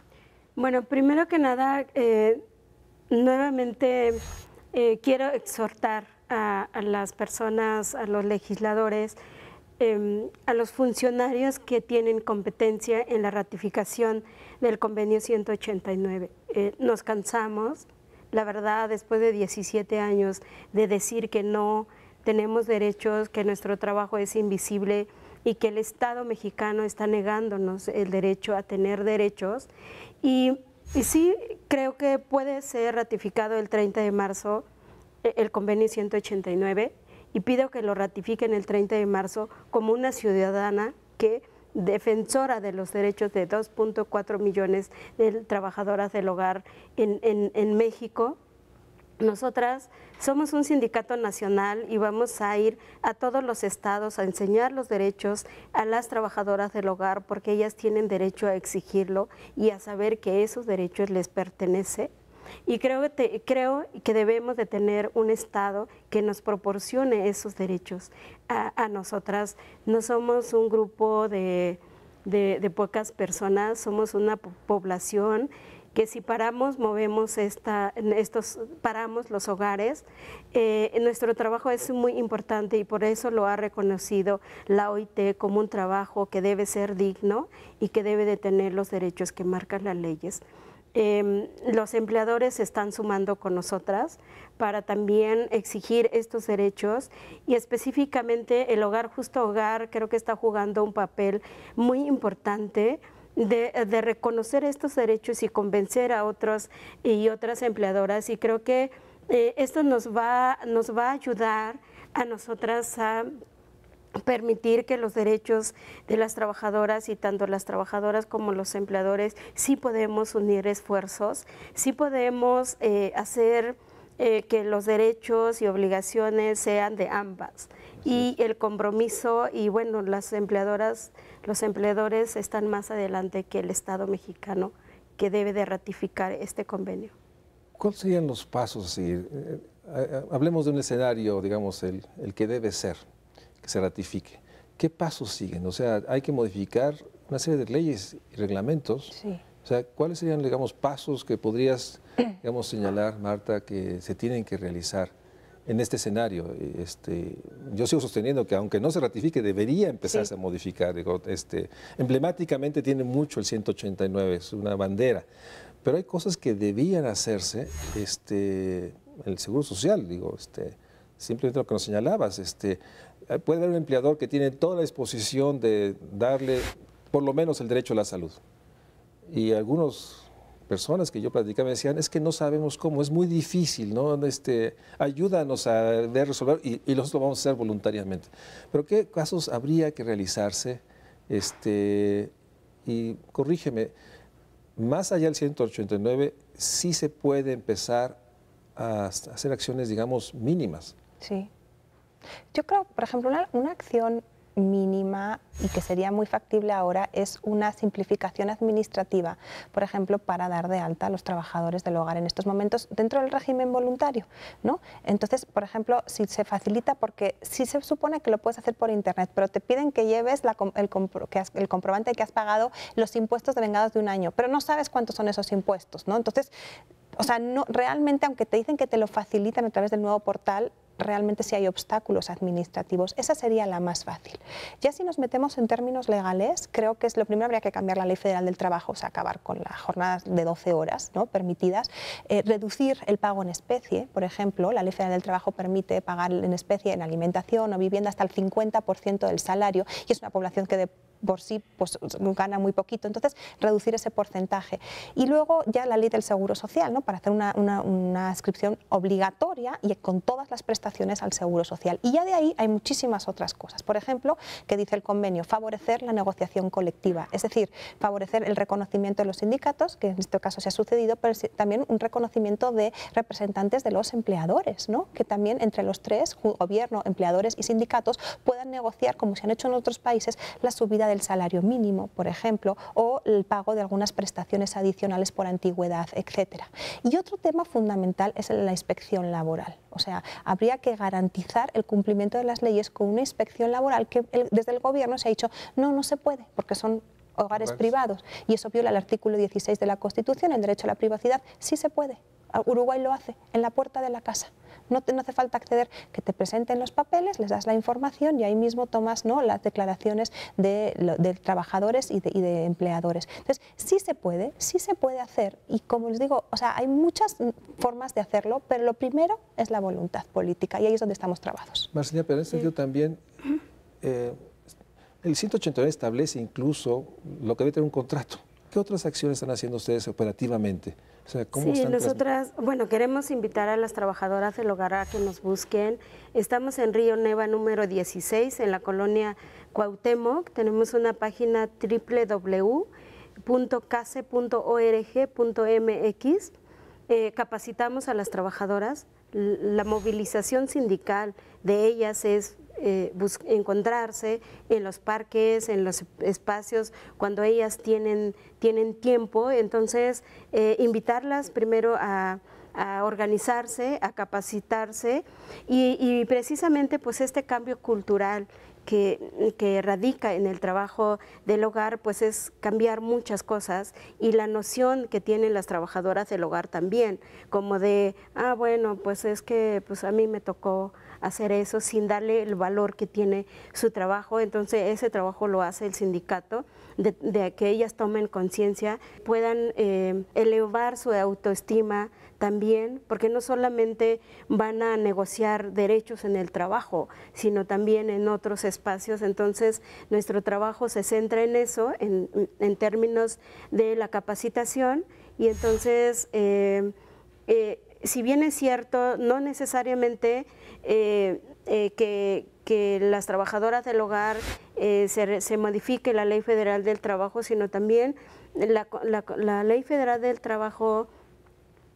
Bueno, primero que nada, nuevamente quiero exhortar a las personas, a los legisladores, a los funcionarios que tienen competencia en la ratificación del convenio 189. Nos cansamos, la verdad, después de 17 años de decir que no tenemos derechos, que nuestro trabajo es invisible y que el Estado mexicano está negándonos el derecho a tener derechos. Y sí, creo que puede ser ratificado el 30 de marzo el convenio 189 y pido que lo ratifiquen el 30 de marzo como una ciudadana que defensora de los derechos de 2.4 millones de trabajadoras del hogar en México. Nosotras somos un sindicato nacional y vamos a ir a todos los estados a enseñar los derechos a las trabajadoras del hogar porque ellas tienen derecho a exigirlo y a saber que esos derechos les pertenecen. Y creo que debemos de tener un Estado que nos proporcione esos derechos a nosotras. No somos un grupo de pocas personas, somos una población que si paramos, paramos los hogares. Nuestro trabajo es muy importante y por eso lo ha reconocido la OIT como un trabajo que debe ser digno y que debe de tener los derechos que marcan las leyes. Los empleadores se están sumando con nosotras para también exigir estos derechos y específicamente el Hogar Justo Hogar creo que está jugando un papel muy importante de reconocer estos derechos y convencer a otros y otras empleadoras y creo que esto nos va a ayudar a nosotras a permitir que los derechos de las trabajadoras y tanto las trabajadoras como los empleadores sí podemos unir esfuerzos, sí podemos hacer que los derechos y obligaciones sean de ambas y el compromiso, y bueno, las empleadoras, los empleadores están más adelante que el Estado mexicano, que debe de ratificar este convenio. ¿Cuáles serían los pasos a seguir? Hablemos de un escenario, digamos, el que debe ser, que se ratifique. ¿Qué pasos siguen? O sea, hay que modificar una serie de leyes y reglamentos. Sí. O sea, ¿cuáles serían, digamos, pasos que podrías, digamos, señalar, Marta, que se tienen que realizar en este escenario? Yo sigo sosteniendo que aunque no se ratifique, debería empezarse a modificar. Digo, emblemáticamente tiene mucho el 189, es una bandera. Pero hay cosas que debían hacerse, el Seguro Social, digo, simplemente lo que nos señalabas, puede haber un empleador que tiene toda la disposición de darle por lo menos el derecho a la salud. Y algunas personas que yo platicaba me decían, es que no sabemos cómo, es muy difícil, ¿no? Ayúdanos a ver, resolver, y nosotros lo vamos a hacer voluntariamente. Pero ¿qué casos habría que realizarse? Y corrígeme, más allá del 189, sí se puede empezar a hacer acciones, digamos, mínimas. Sí. Yo creo, por ejemplo, una acción mínima y que sería muy factible ahora es una simplificación administrativa, por ejemplo, para dar de alta a los trabajadores del hogar en estos momentos dentro del régimen voluntario, ¿no? Entonces, por ejemplo, si se facilita, porque sí se supone que lo puedes hacer por internet, pero te piden que lleves el comprobante de que has pagado los impuestos devengados de un año, pero no sabes cuántos son esos impuestos, ¿no? Entonces, o sea, no, realmente, aunque te dicen que te lo facilitan a través del nuevo portal, realmente sí hay obstáculos administrativos. Esa sería la más fácil. Ya si nos metemos en términos legales, creo que es lo primero, habría que cambiar la Ley Federal del Trabajo, o sea, acabar con las jornadas de 12 horas, ¿no?, permitidas, reducir el pago en especie. Por ejemplo, la Ley Federal del Trabajo permite pagar en especie en alimentación o vivienda hasta el 50% del salario, y es una población que por sí pues gana muy poquito, entonces reducir ese porcentaje. Y luego ya la ley del Seguro Social, ¿no?, para hacer una inscripción obligatoria y con todas las prestaciones al Seguro Social. Y ya de ahí hay muchísimas otras cosas. Por ejemplo, que dice el convenio, favorecer la negociación colectiva, es decir, favorecer el reconocimiento de los sindicatos, que en este caso se ha sucedido, pero también un reconocimiento de representantes de los empleadores, ¿no?, que también entre los tres, gobierno, empleadores y sindicatos, puedan negociar, como se han hecho en otros países, la subida del salario mínimo, por ejemplo, o el pago de algunas prestaciones adicionales por antigüedad, etcétera. Y otro tema fundamental es la inspección laboral. O sea, habría que garantizar el cumplimiento de las leyes con una inspección laboral que desde el gobierno se ha dicho no se puede, porque son hogares privados, y eso viola el artículo 16 de la Constitución, el derecho a la privacidad. Sí se puede. Uruguay lo hace en la puerta de la casa. No hace falta acceder, que te presenten los papeles, les das la información y ahí mismo tomas, ¿no?, las declaraciones de trabajadores y de empleadores. Entonces, sí se puede hacer, y como les digo, o sea, hay muchas formas de hacerlo, pero lo primero es la voluntad política, y ahí es donde estamos trabados. Marcela, pero en ese sentido también, el 189 establece incluso lo que debe tener un contrato. ¿Qué otras acciones están haciendo ustedes operativamente? O sea, ¿cómo sí, nosotras, bueno, queremos invitar a las trabajadoras del hogar a que nos busquen. Estamos en Río Neva número 16, en la colonia Cuauhtémoc. Tenemos una página www.case.org.mx. Capacitamos a las trabajadoras. La movilización sindical de ellas es encontrarse en los parques, en los espacios, cuando ellas tienen tiempo. Entonces, invitarlas primero a organizarse, a capacitarse y precisamente pues este cambio cultural que radica en el trabajo del hogar, pues es cambiar muchas cosas, y la noción que tienen las trabajadoras del hogar también, como de, bueno, pues es que pues a mí me tocó hacer eso, sin darle el valor que tiene su trabajo. Entonces ese trabajo lo hace el sindicato, de que ellas tomen conciencia, puedan elevar su autoestima también, porque no solamente van a negociar derechos en el trabajo, sino también en otros espacios. Entonces nuestro trabajo se centra en eso, en términos de la capacitación, y entonces si bien es cierto, no necesariamente que las trabajadoras del hogar se modifique la Ley Federal del Trabajo, sino también la Ley Federal del Trabajo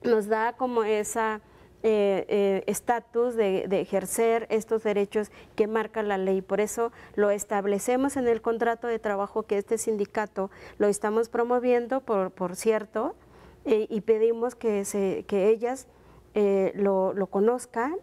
nos da como esa estatus de ejercer estos derechos que marca la ley. Por eso lo establecemos en el contrato de trabajo, que este sindicato lo estamos promoviendo, por cierto, y pedimos que ellas lo conozcan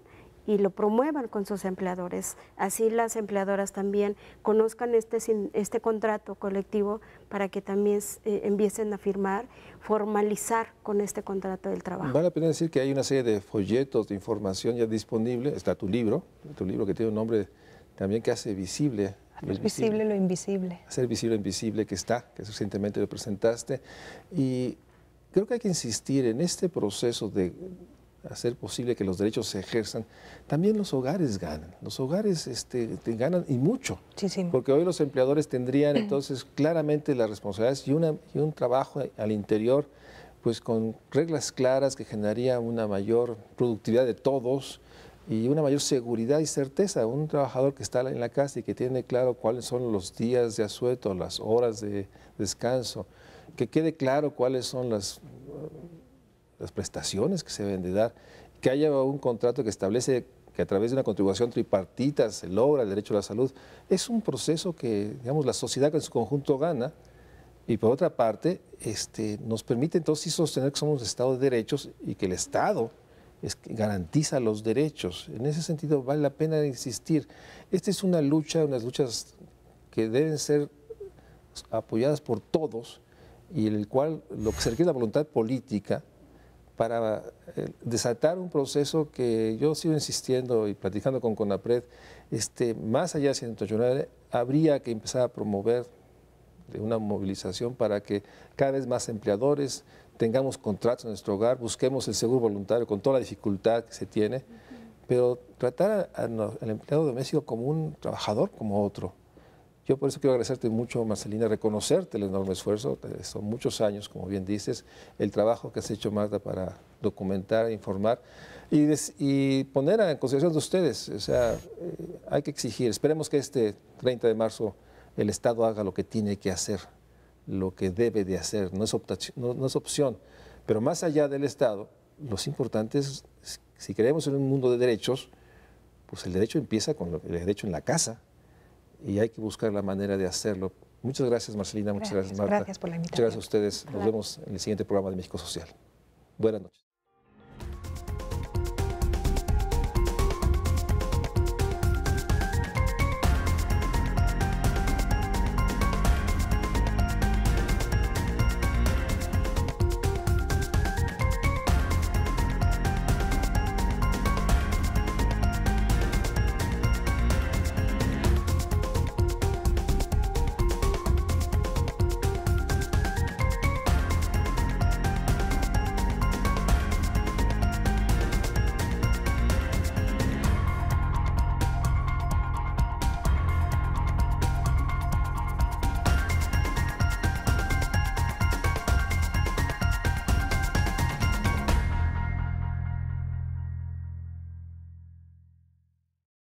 y lo promuevan con sus empleadores. Así las empleadoras también conozcan este contrato colectivo para que también empiecen a firmar, formalizar con este contrato del trabajo. Vale la pena decir que hay una serie de folletos de información ya disponible. Está tu libro que tiene un nombre también que hace visible. Hacer visible lo invisible. Hacer visible lo invisible, que recientemente lo presentaste. Y creo que hay que insistir en este proceso de hacer posible que los derechos se ejerzan. También los hogares ganan. Los hogares ganan y mucho. Muchísimo. Porque hoy los empleadores tendrían entonces claramente las responsabilidades y un trabajo al interior, pues con reglas claras que generaría una mayor productividad de todos y una mayor seguridad y certeza. Un trabajador que está en la casa y que tiene claro cuáles son los días de asueto, las horas de descanso, que quede claro cuáles son las prestaciones que se deben de dar, que haya un contrato que establece que a través de una contribución tripartita se logra el derecho a la salud. Es un proceso que, digamos, la sociedad en su conjunto gana, y por otra parte nos permite entonces sí sostener que somos un Estado de derechos y que el Estado garantiza los derechos. En ese sentido vale la pena insistir. Esta es una lucha, unas luchas que deben ser apoyadas por todos y en el cual lo que se requiere es la voluntad política para desatar un proceso que yo sigo insistiendo y platicando con CONAPRED, más allá de 189, habría que empezar a promover una movilización para que cada vez más empleadores tengamos contratos en nuestro hogar, busquemos el seguro voluntario con toda la dificultad que se tiene, pero tratar al empleado doméstico como un trabajador, como otro. Yo por eso quiero agradecerte mucho, Marcelina, reconocerte el enorme esfuerzo. Son muchos años, como bien dices, el trabajo que has hecho, Marta, para documentar, informar y poner en consideración de ustedes. O sea, hay que exigir. Esperemos que este 30 de marzo el Estado haga lo que tiene que hacer, lo que debe de hacer. No es opción. Pero más allá del Estado, lo importante es, si queremos en un mundo de derechos, pues el derecho empieza con el derecho en la casa. Y hay que buscar la manera de hacerlo. Muchas gracias, Marcelina. Muchas gracias, Marta. Gracias por la invitación. Muchas gracias a ustedes. Nos vemos en el siguiente programa de México Social. Buenas noches.